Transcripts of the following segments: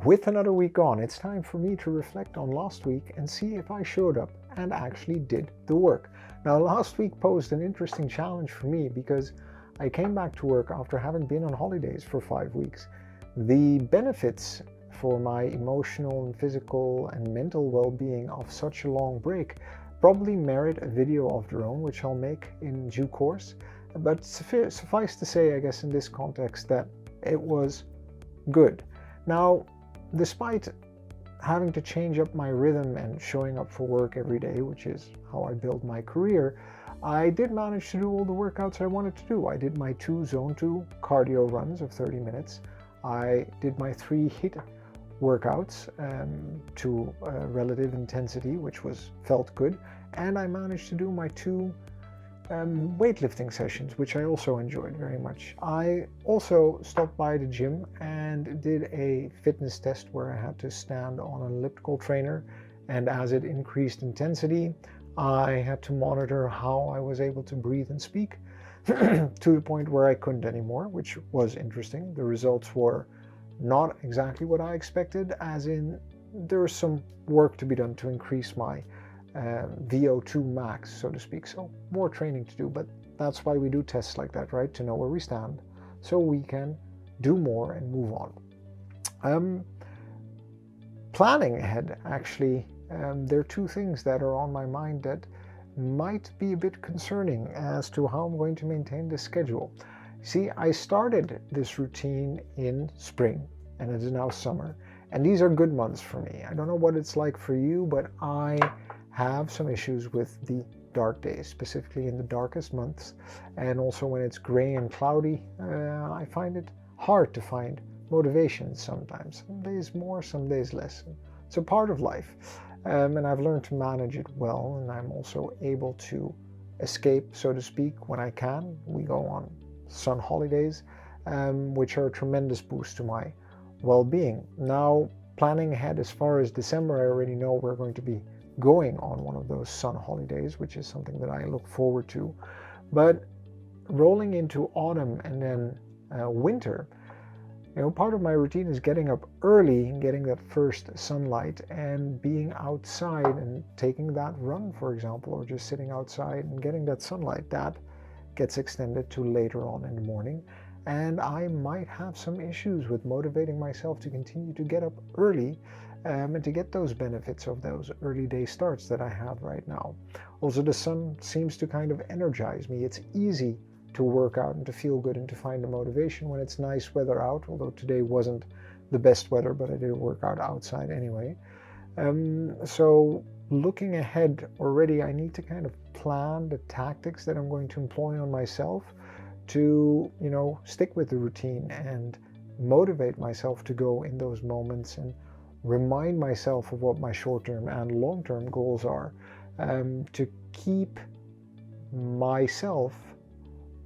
with another week gone, it's time for me to reflect on last week and see if I showed up and actually did the work. Now, last week posed an interesting challenge for me because I came back to work after having been on holidays for 5 weeks. The benefits for my emotional and physical and mental well-being of such a long break probably merit a video of their own, which I'll make in due course. But suffice to say, I guess in this context, that it was good. Now, despite having to change up my rhythm and showing up for work every day, which is how I built my career, I did manage to do all the workouts I wanted to do. I did my 2 zone 2 cardio runs of 30 minutes. I did my 3 HIIT workouts to relative intensity, which felt good. And I managed to do my 2 weightlifting sessions, which I also enjoyed very much. I also stopped by the gym and did a fitness test where I had to stand on an elliptical trainer, and as it increased intensity, I had to monitor how I was able to breathe and speak to the point where I couldn't anymore, which was interesting. The results were not exactly what I expected, as in there was some work to be done to increase my VO2 max, so to speak. So more training to do, but that's why we do tests like that, right? To know where we stand so we can do more and move on. Planning ahead, actually, there are 2 things that are on my mind that might be a bit concerning as to how I'm going to maintain this schedule. See, I started this routine in spring and it is now summer, and these are good months for me. I don't know what it's like for you, but I have some issues with the dark days, specifically in the darkest months, and also when it's gray and cloudy. I find it hard to find motivation sometimes. Some days more, some days less. It's a part of life, and I've learned to manage it well, and I'm also able to escape, so to speak, when I can. We go on sun holidays, which are a tremendous boost to my well-being. Now, planning ahead as far as December, I already know we're going to be going on one of those sun holidays, which is something that I look forward to. But rolling into autumn and then winter, part of my routine is getting up early and getting that first sunlight and being outside and taking that run, for example, or just sitting outside and getting that sunlight. That gets extended to later on in the morning, and I might have some issues with motivating myself to continue to get up early and to get those benefits of those early day starts that I have right now. Also, the sun seems to kind of energize me. It's easy to work out and to feel good and to find the motivation when it's nice weather out, although today wasn't the best weather, but I did work out outside anyway. So looking ahead already, I need to kind of plan the tactics that I'm going to employ on myself to, stick with the routine and motivate myself to go in those moments and remind myself of what my short-term and long-term goals are, to keep myself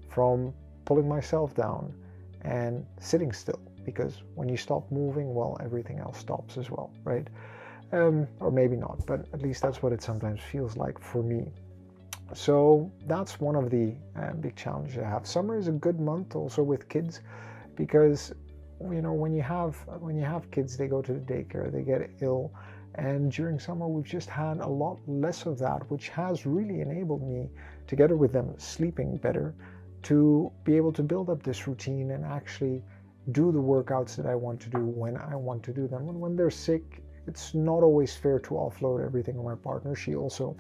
from pulling myself down and sitting still, because when you stop moving, well, everything else stops as well, right? Or maybe not, but at least that's what it sometimes feels like for me. So that's one of the big challenges I have. Summer is a good month also with kids, because when you have kids, they go to the daycare, they get ill, and during summer we've just had a lot less of that, which has really enabled me, together with them sleeping better, to be able to build up this routine and actually do the workouts that I want to do when I want to do them. And when they're sick, it's not always fair to offload everything on my partner. She also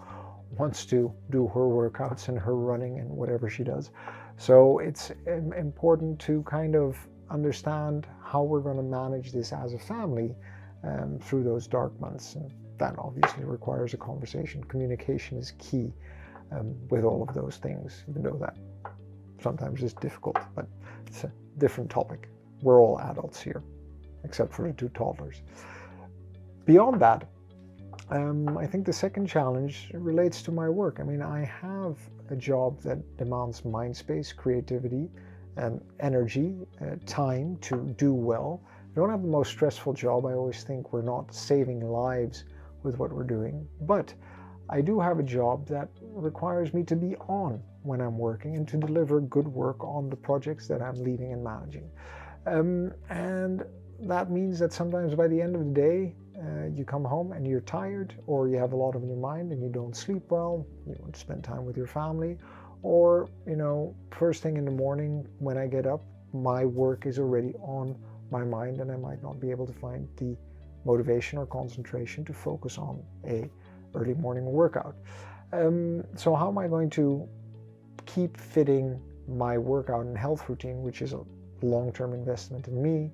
wants to do her workouts and her running and whatever she does. So it's important to kind of understand how we're going to manage this as a family through those dark months. And that obviously requires a conversation. Communication is key with all of those things, even though that sometimes is difficult, but it's a different topic. We're all adults here, except for the 2 toddlers. Beyond that, I think the second challenge relates to my work. I mean, I have a job that demands mind space, creativity, energy, time to do well. I don't have the most stressful job. I always think we're not saving lives with what we're doing, but I do have a job that requires me to be on when I'm working and to deliver good work on the projects that I'm leading and managing. And that means that sometimes by the end of the day, you come home and you're tired, or you have a lot on your mind and you don't sleep well, you want to spend time with your family, or, first thing in the morning when I get up, my work is already on my mind and I might not be able to find the motivation or concentration to focus on a early morning workout. So how am I going to keep fitting my workout and health routine, which is a long-term investment in me,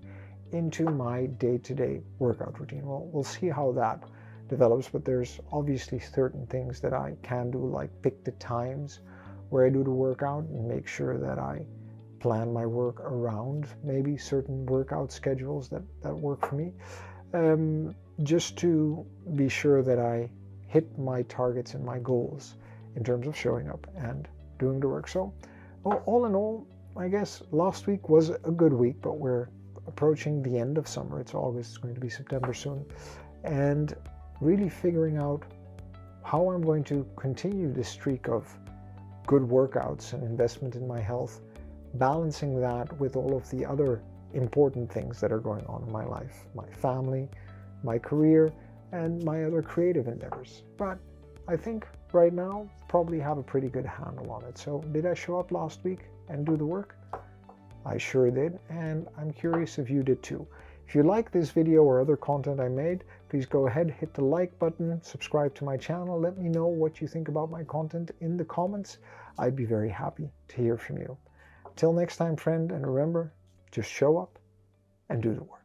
into my day-to-day workout routine? Well, we'll see how that develops, but there's obviously certain things that I can do, like pick the times where I do the workout and make sure that I plan my work around maybe certain workout schedules that work for me, just to be sure that I hit my targets and my goals in terms of showing up and doing the work. So all in all, I guess last week was a good week, but we're approaching the end of summer. It's August, it's going to be September soon, and really figuring out how I'm going to continue this streak of good workouts and investment in my health, balancing that with all of the other important things that are going on in my life, my family, my career, and my other creative endeavors. But I think right now probably have a pretty good handle on it. So did I show up last week and do the work? I sure did, and I'm curious if you did too. If you like this video or other content I made, please go ahead, hit the like button, subscribe to my channel, let me know what you think about my content in the comments. I'd be very happy to hear from you. Till next time, friend, and remember, just show up and do the work.